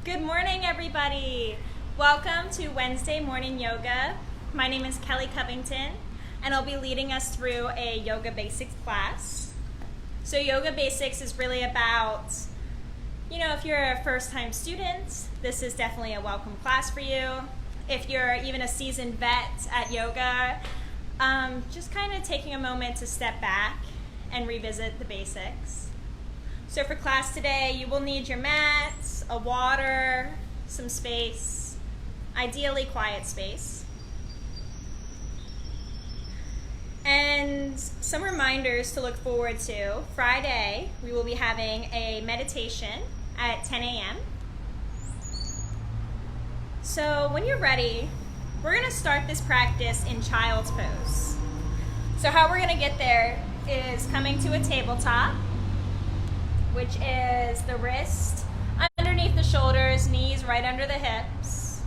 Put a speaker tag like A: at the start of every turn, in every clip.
A: Good morning, everybody. Welcome to Wednesday morning yoga. My name is Kelly Covington, and I'll be leading us through a yoga basics class. So yoga basics is really about, if you're a first-time student, this is definitely a welcome class for you. If you're even a seasoned vet at yoga, just kind of taking a moment to step back and revisit the basics. So for class today, you will need your mats, a water, some space, ideally quiet space, and some reminders to look forward to. Friday, we will be having a meditation at 10 a.m. So when you're ready, we're going to start this practice in child's pose. So how we're going to get there is coming to a tabletop, which is the wrist underneath the shoulders, knees right under the hips.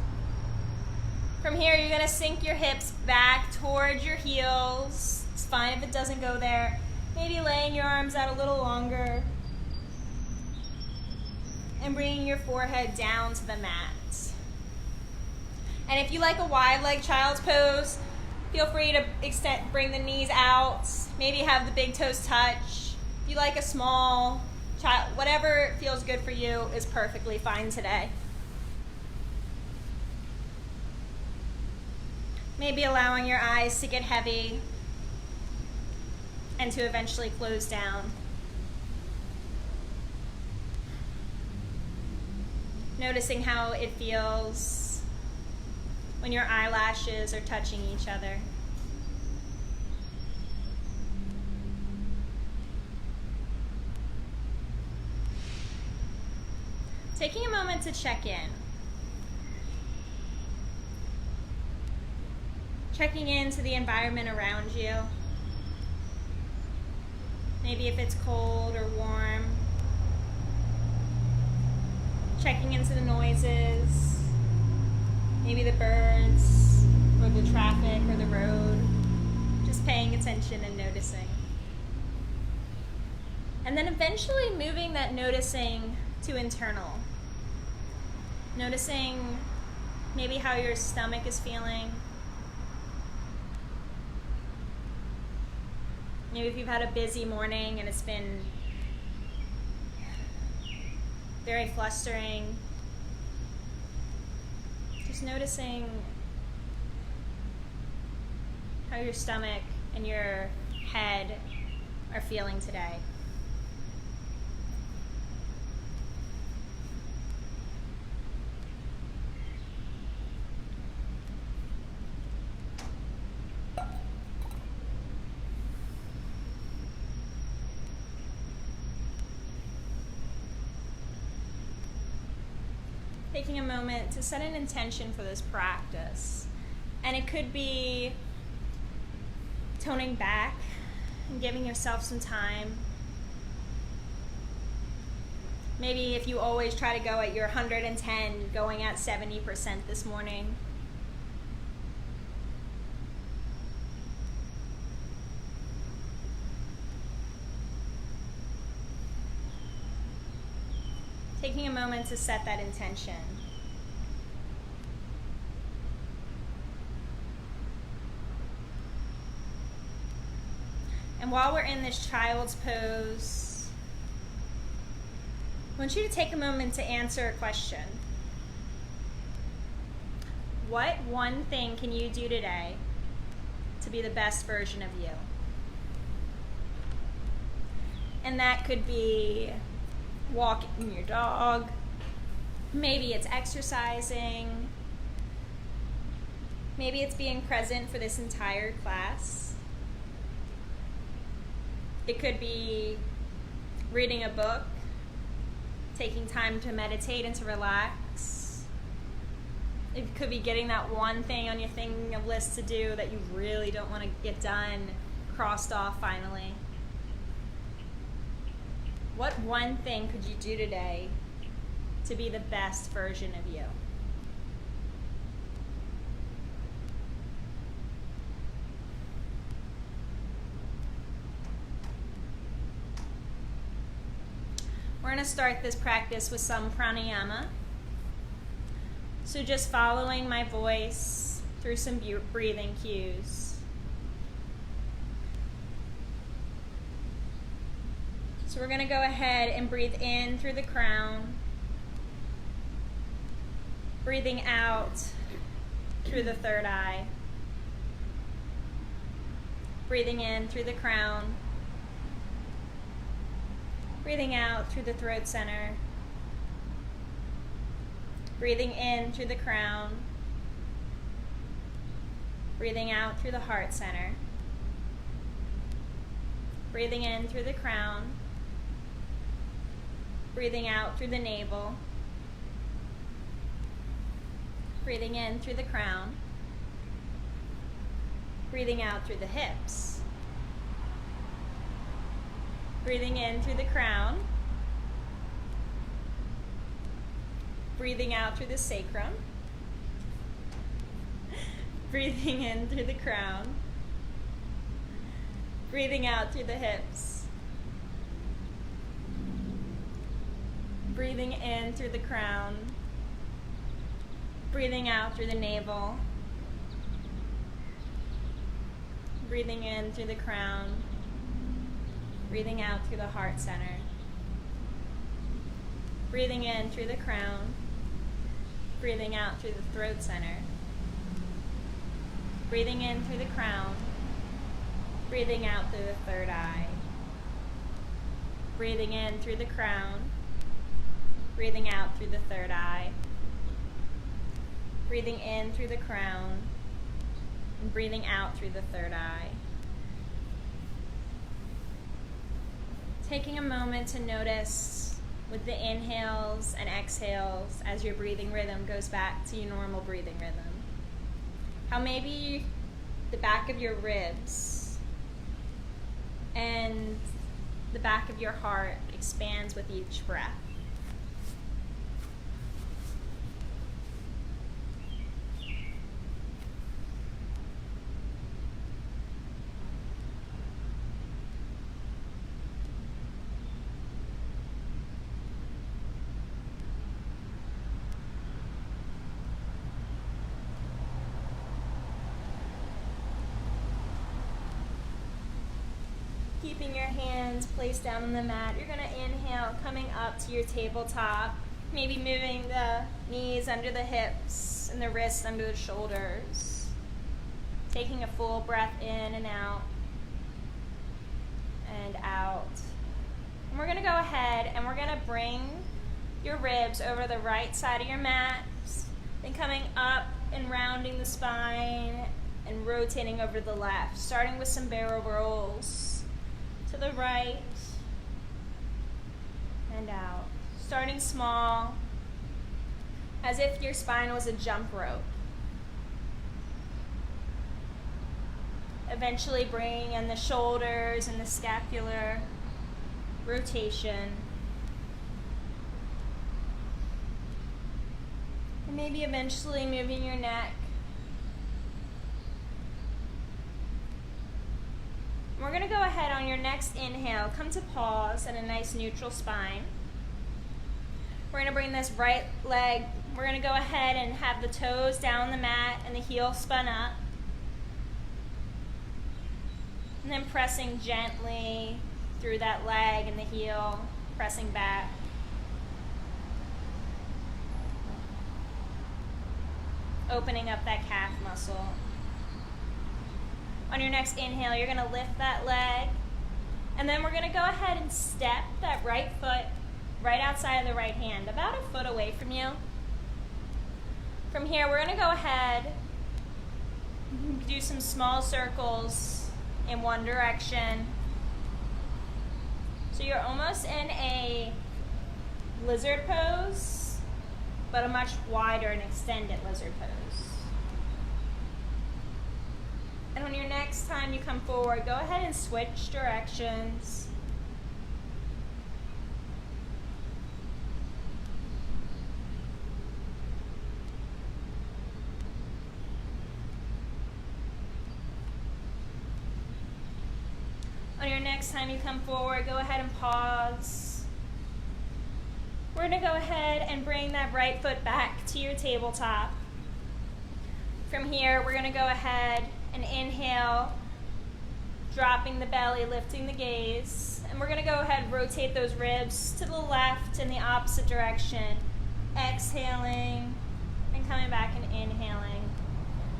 A: From here, you're going to sink your hips back towards your heels. It's fine if it doesn't go there. Maybe laying your arms out a little longer and bringing your forehead down to the mat. And if you like a wide leg child's pose, feel free to bring the knees out. Maybe have the big toes touch. If you like a small child, whatever feels good for you is perfectly fine today. Maybe allowing your eyes to get heavy and to eventually close down. Noticing how it feels when your eyelashes are touching each other. Taking a moment to check in. Checking into the environment around you. Maybe if it's cold or warm. Checking into the noises. Maybe the birds or the traffic or the road. Just paying attention and noticing. And then eventually moving that noticing to internal. Noticing maybe how your stomach is feeling. Maybe if you've had a busy morning and it's been very flustering. Just noticing how your stomach and your head are feeling today. Taking a moment to set an intention for this practice. And it could be toning back and giving yourself some time. Maybe if you always try to go at your 110, going at 70% this morning. Taking a moment to set that intention. And while we're in this child's pose, I want you to take a moment to answer a question. What one thing can you do today to be the best version of you? And that could be walking your dog, maybe it's exercising, maybe it's being present for this entire class. It could be reading a book, taking time to meditate and to relax. It could be getting that one thing on your list to do that you really don't want to get done, crossed off finally. What one thing could you do today to be the best version of you? We're going to start this practice with some pranayama. So just following my voice through some breathing cues. So we're going to go ahead and breathe in through the crown, breathing out through the third eye, breathing in through the crown, breathing out through the throat center, breathing in through the crown, breathing out through the heart center, breathing in through the crown, breathing out through the navel, breathing in through the crown, breathing out through the hips, breathing in through the crown, breathing out through the sacrum, breathing in through the crown, breathing out through the hips, breathing in through the crown, breathing out through the navel, breathing in through the crown, breathing out through the heart center, breathing in through the crown, breathing out through the throat center, breathing in through the crown, breathing out through the third eye, breathing in through the crown, breathing out through the third eye, breathing in through the crown, and breathing out through the third eye. Taking a moment to notice with the inhales and exhales as your breathing rhythm goes back to your normal breathing rhythm. How maybe the back of your ribs and the back of your heart expands with each breath. Keeping your hands placed down on the mat, you're going to inhale, coming up to your tabletop, maybe moving the knees under the hips and the wrists under the shoulders. Taking a full breath in and out. And out. And we're going to go ahead and we're going to bring your ribs over the right side of your mat, then coming up and rounding the spine and rotating over to the left, starting with some barrel rolls. To the right and out. Starting small, as if your spine was a jump rope. Eventually bringing in the shoulders and the scapular rotation. And maybe eventually moving your neck. We're going to go ahead on your next inhale, come to pause at a nice neutral spine. We're going to bring this right leg, we're going to go ahead and have the toes down the mat and the heel spun up. And then pressing gently through that leg and the heel, pressing back. Opening up that calf muscle. On your next inhale, you're going to lift that leg, and then we're going to go ahead and step that right foot right outside of the right hand, about a foot away from you. From here, we're going to go ahead, do some small circles in one direction. So you're almost in a lizard pose, but a much wider and extended lizard pose. And on your next time you come forward, go ahead and switch directions. On your next time you come forward, go ahead and pause. We're going to go ahead and bring that right foot back to your tabletop. From here, we're going to go ahead and inhale, dropping the belly, lifting the gaze. And we're going to go ahead and rotate those ribs to the left in the opposite direction. Exhaling and coming back and inhaling.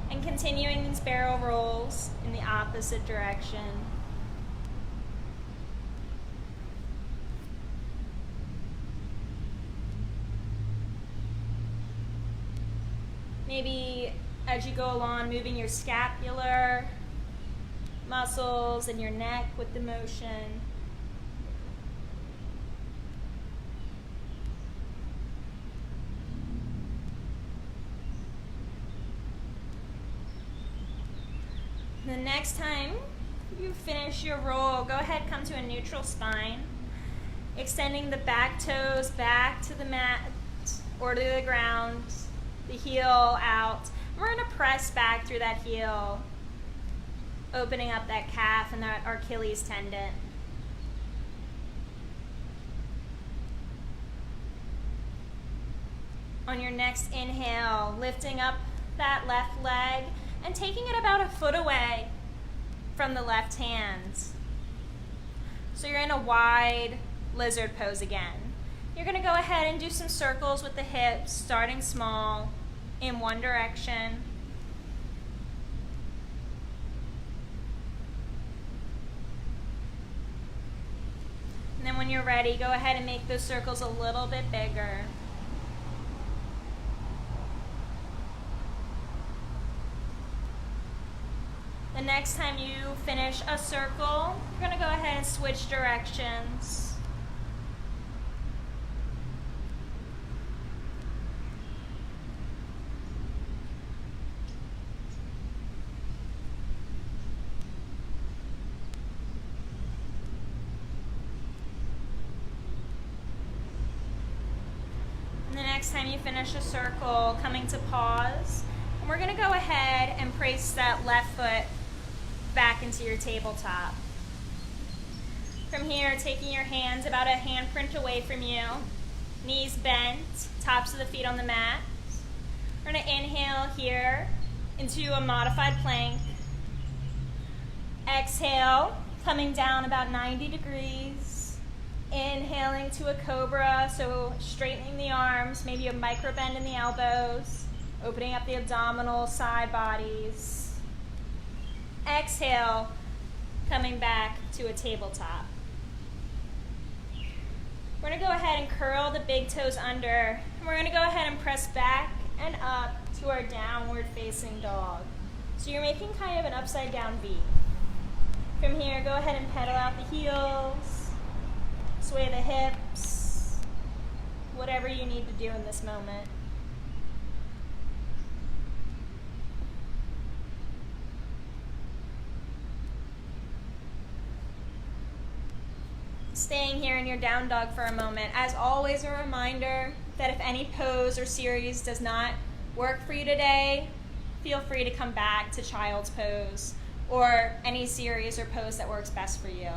A: And continuing these barrel rolls in the opposite direction. Maybe as you go along, moving your scapular muscles and your neck with the motion. The next time you finish your roll, go ahead, come to a neutral spine, extending the back toes back to the mat or to the ground, the heel out. We're going to press back through that heel, opening up that calf and that Achilles tendon. On your next inhale, lifting up that left leg and taking it about a foot away from the left hand. So you're in a wide lizard pose again. You're going to go ahead and do some circles with the hips, starting small in one direction. And then when you're ready, go ahead and make those circles a little bit bigger. The next time you finish a circle, you're going to go ahead and switch directions. And the next time you finish a circle, coming to pause, and we're going to go ahead and place that left foot back into your tabletop. From here, taking your hands about a handprint away from you, knees bent, tops of the feet on the mat. We're going to inhale here into a modified plank. Exhale, coming down about 90 degrees. Inhaling to a cobra, so straightening the arms, maybe a micro bend in the elbows, opening up the abdominal side bodies. Exhale, coming back to a tabletop. We're going to go ahead and curl the big toes under, and we're going to go ahead and press back and up to our downward facing dog. So you're making kind of an upside down V. From here, go ahead and pedal out the heels, sway the hips, whatever you need to do in this moment. Staying here in your down dog for a moment. As always, a reminder that if any pose or series does not work for you today, feel free to come back to child's pose or any series or pose that works best for you.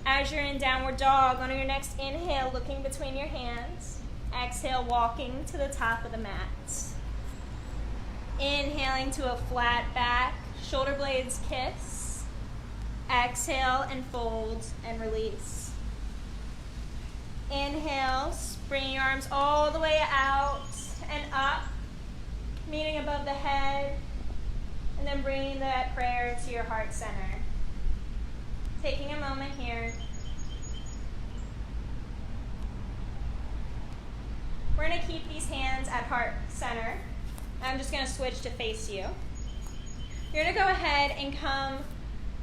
A: As you're in downward dog, on your next inhale, looking between your hands. Exhale, walking to the top of the mat. Inhaling to a flat back, shoulder blades kiss. Exhale and fold and release. Inhale, bring your arms all the way out and up, meeting above the head, and then bringing that prayer to your heart center. Taking a moment here. We're going to keep these hands at heart center. I'm just going to switch to face you. You're going to go ahead and come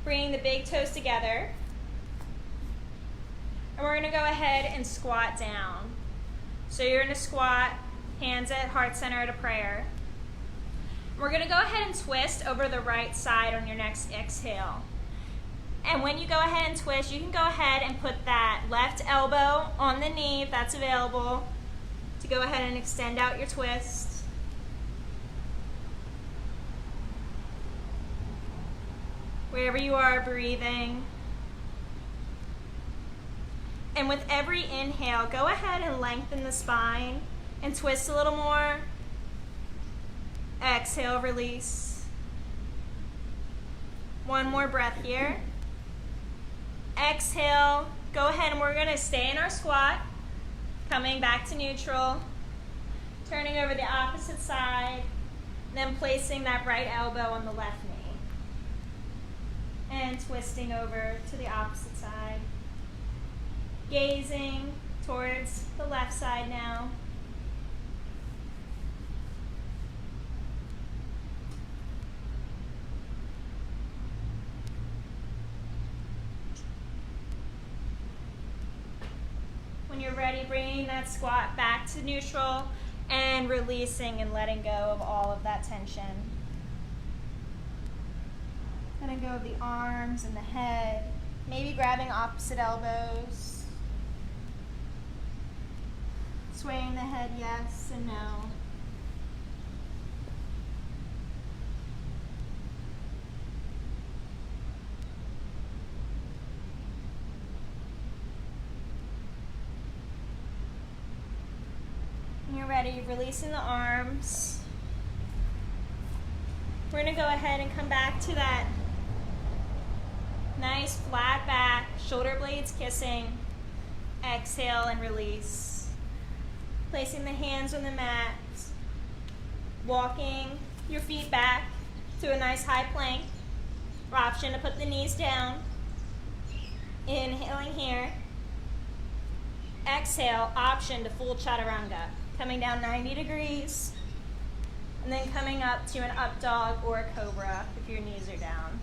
A: bringing the big toes together. And we're going to go ahead and squat down. So you're going to squat, hands at heart center at a prayer. We're going to go ahead and twist over the right side on your next exhale. And when you go ahead and twist, you can go ahead and put that left elbow on the knee if that's available to go ahead and extend out your twist. Wherever you are breathing. And with every inhale, go ahead and lengthen the spine and twist a little more. Exhale, release. One more breath here. Exhale, go ahead and we're gonna stay in our squat. Coming back to neutral. Turning over the opposite side. Then placing that right elbow on the left knee. And twisting over to the opposite side. Gazing towards the left side now. When you're ready, bringing that squat back to neutral and releasing and letting go of all of that tension. Letting go of the arms and the head. Maybe grabbing opposite elbows. Swaying the head yes and no. When you're ready, releasing the arms. We're going to go ahead and come back to that nice flat back, shoulder blades kissing. Exhale and release. Placing the hands on the mat. Walking your feet back to a nice high plank. Option to put the knees down. Inhaling here. Exhale, option to full chaturanga. Coming down 90 degrees. And then coming up to an up dog or a cobra if your knees are down.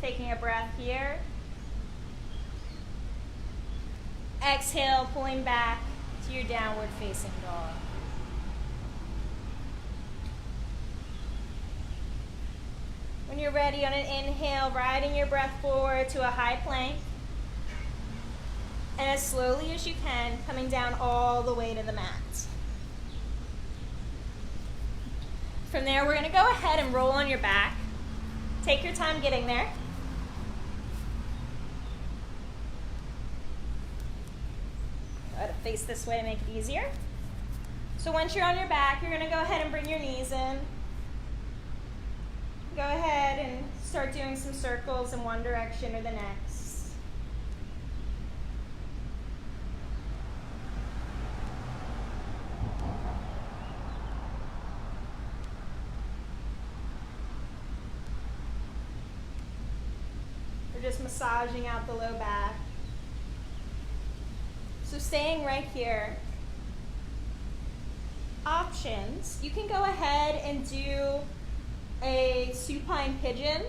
A: Taking a breath here. Exhale, pulling back to your downward facing dog. When you're ready, on an inhale, riding your breath forward to a high plank. And as slowly as you can, coming down all the way to the mat. From there, we're going to go ahead and roll on your back. Take your time getting there. Try to face this way to make it easier. So once you're on your back, you're going to go ahead and bring your knees in. Go ahead and start doing some circles in one direction or the next. Just massaging out the low back. So staying right here. Options, you can go ahead and do a supine pigeon,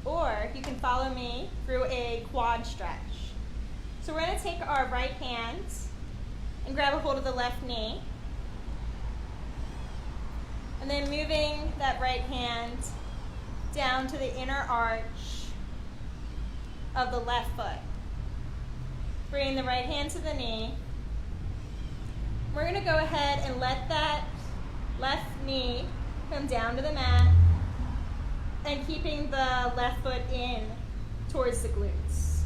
A: or you can follow me through a quad stretch. So we're going to take our right hand and grab a hold of the left knee. And then moving that right hand down to the inner arch of the left foot. Bringing the right hand to the knee. We're going to go ahead and let that left knee come down to the mat and keeping the left foot in towards the glutes.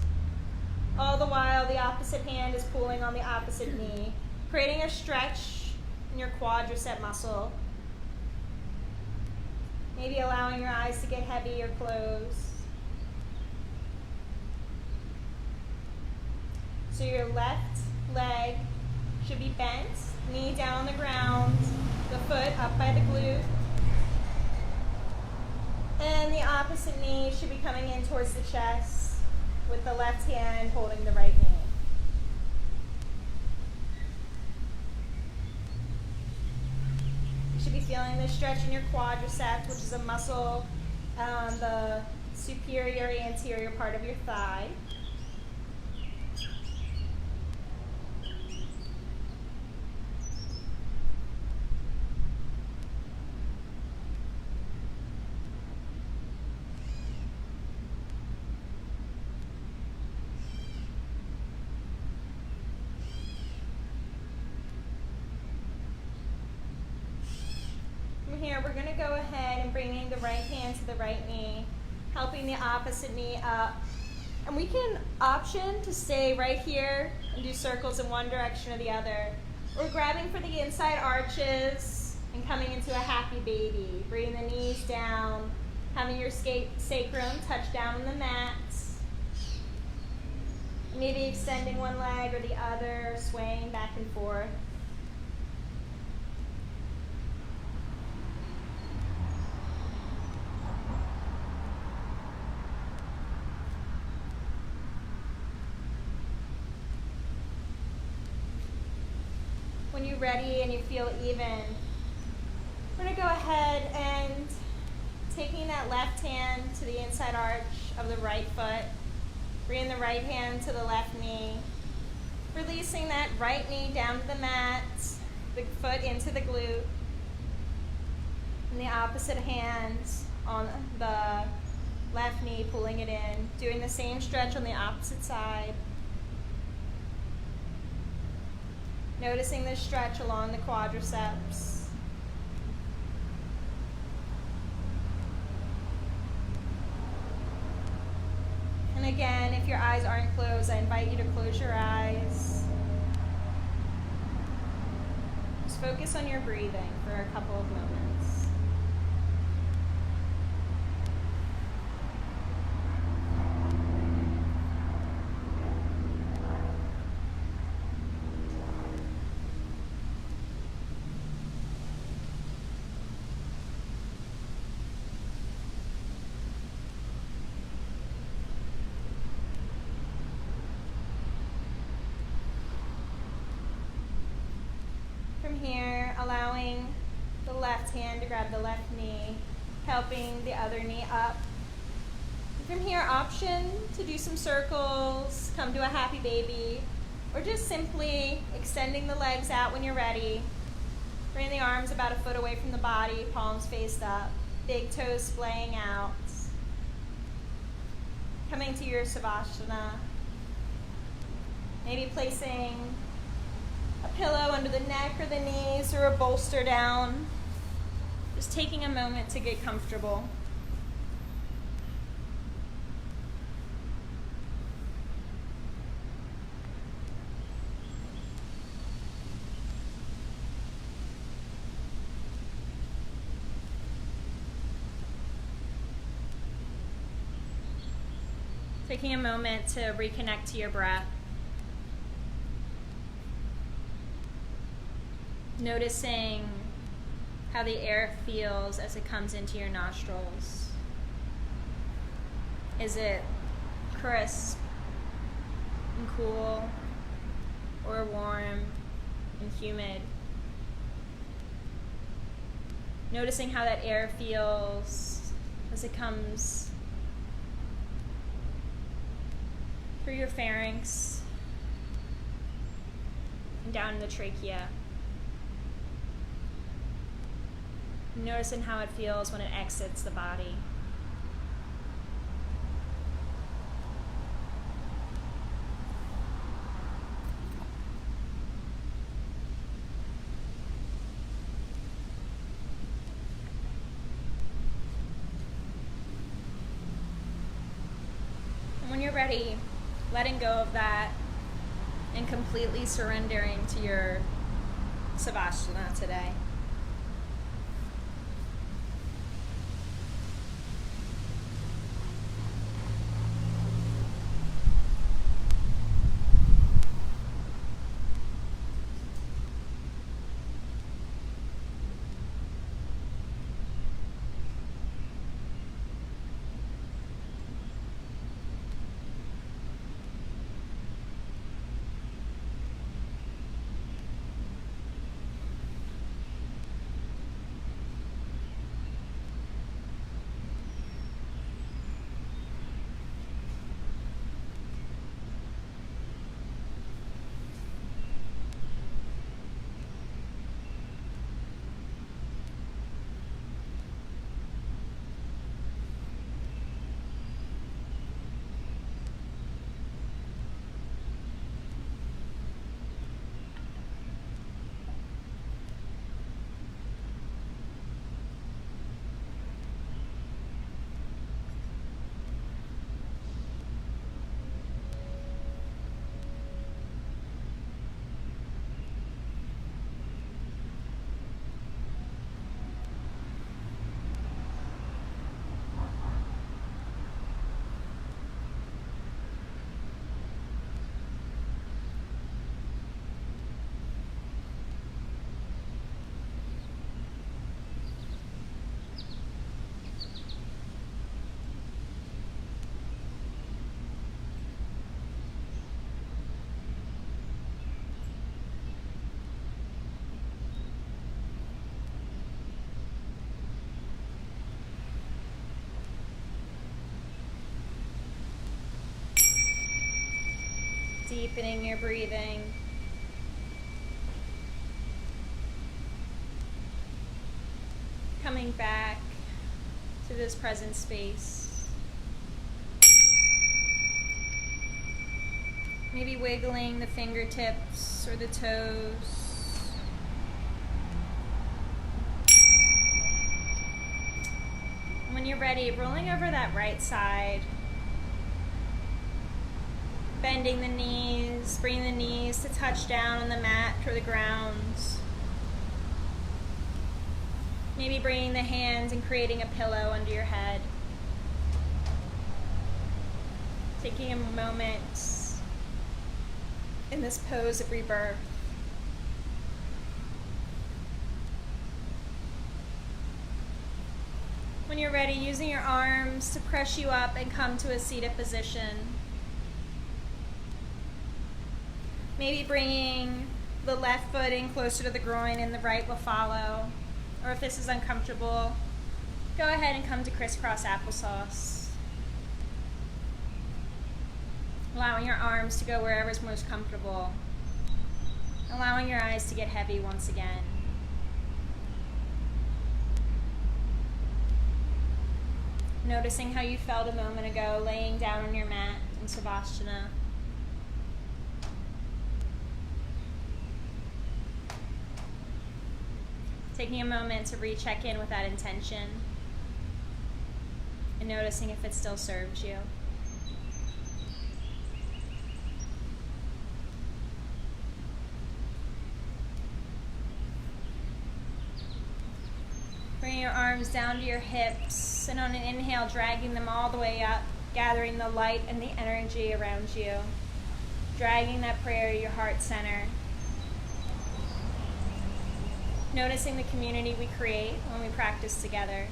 A: All the while the opposite hand is pulling on the opposite knee, creating a stretch in your quadricep muscle. Maybe allowing your eyes to get heavy or close. So your left leg should be bent, knee down on the ground, the foot up by the glute. And the opposite knee should be coming in towards the chest with the left hand holding the right knee. You should be feeling this stretch in your quadriceps, which is a muscle on the superior anterior part of your thigh. Here, we're going to go ahead and bringing the right hand to the right knee, helping the opposite knee up, And we can option to stay right here and do circles in one direction or the other. We're grabbing for the inside arches and coming into a happy baby. Bringing the knees down, having your sacrum touch down on the mat. Maybe extending one leg or the other, swaying back and forth. When you're ready and you feel even, we're going to go ahead and taking that left hand to the inside arch of the right foot, bringing the right hand to the left knee, releasing that right knee down to the mat, the foot into the glute, and the opposite hand on the left knee, pulling it in, doing the same stretch on the opposite side. Noticing the stretch along the quadriceps. And again, if your eyes aren't closed, I invite you to close your eyes. Just focus on your breathing for a couple of moments. Here, allowing the left hand to grab the left knee, helping the other knee up. And from here, option to do some circles, come to a happy baby, or just simply extending the legs out when you're ready. Bring the arms about a foot away from the body, palms faced up, big toes splaying out. Coming to your Savasana. Maybe placing a pillow under the neck or the knees or a bolster down. Just taking a moment to get comfortable. Taking a moment to reconnect to your breath. Noticing how the air feels as it comes into your nostrils. Is it crisp and cool, or warm and humid? Noticing how that air feels as it comes through your pharynx and down the trachea. Noticing how it feels when it exits the body. And when you're ready, letting go of that and completely surrendering to your Savasana today. Deepening your breathing. Coming back to this present space. Maybe wiggling the fingertips or the toes. When you're ready, rolling over that right side. Bending the knees, bringing the knees to touch down on the mat or the ground. Maybe bringing the hands and creating a pillow under your head. Taking a moment in this pose of rebirth. When you're ready, using your arms to press you up and come to a seated position. Maybe bringing the left foot in closer to the groin and the right will follow. Or if this is uncomfortable, go ahead and come to crisscross applesauce. Allowing your arms to go wherever is most comfortable. Allowing your eyes to get heavy once again. Noticing how you felt a moment ago laying down on your mat in Savasana. Taking a moment to recheck in with that intention and noticing if it still serves you. Bringing your arms down to your hips and on an inhale, dragging them all the way up, gathering the light and the energy around you. Dragging that prayer to your heart center. Noticing the community we create when we practice together.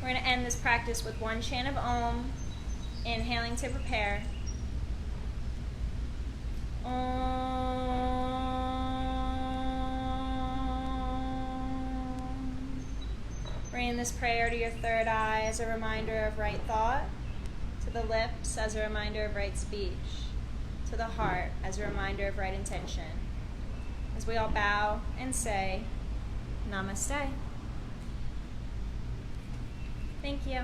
A: We're going to end this practice with one chant of Om, inhaling to prepare. Om. Bringing this prayer to your third eye as a reminder of right thought, to the lips as a reminder of right speech, to the heart as a reminder of right intention. As we all bow and say, Namaste. Thank you.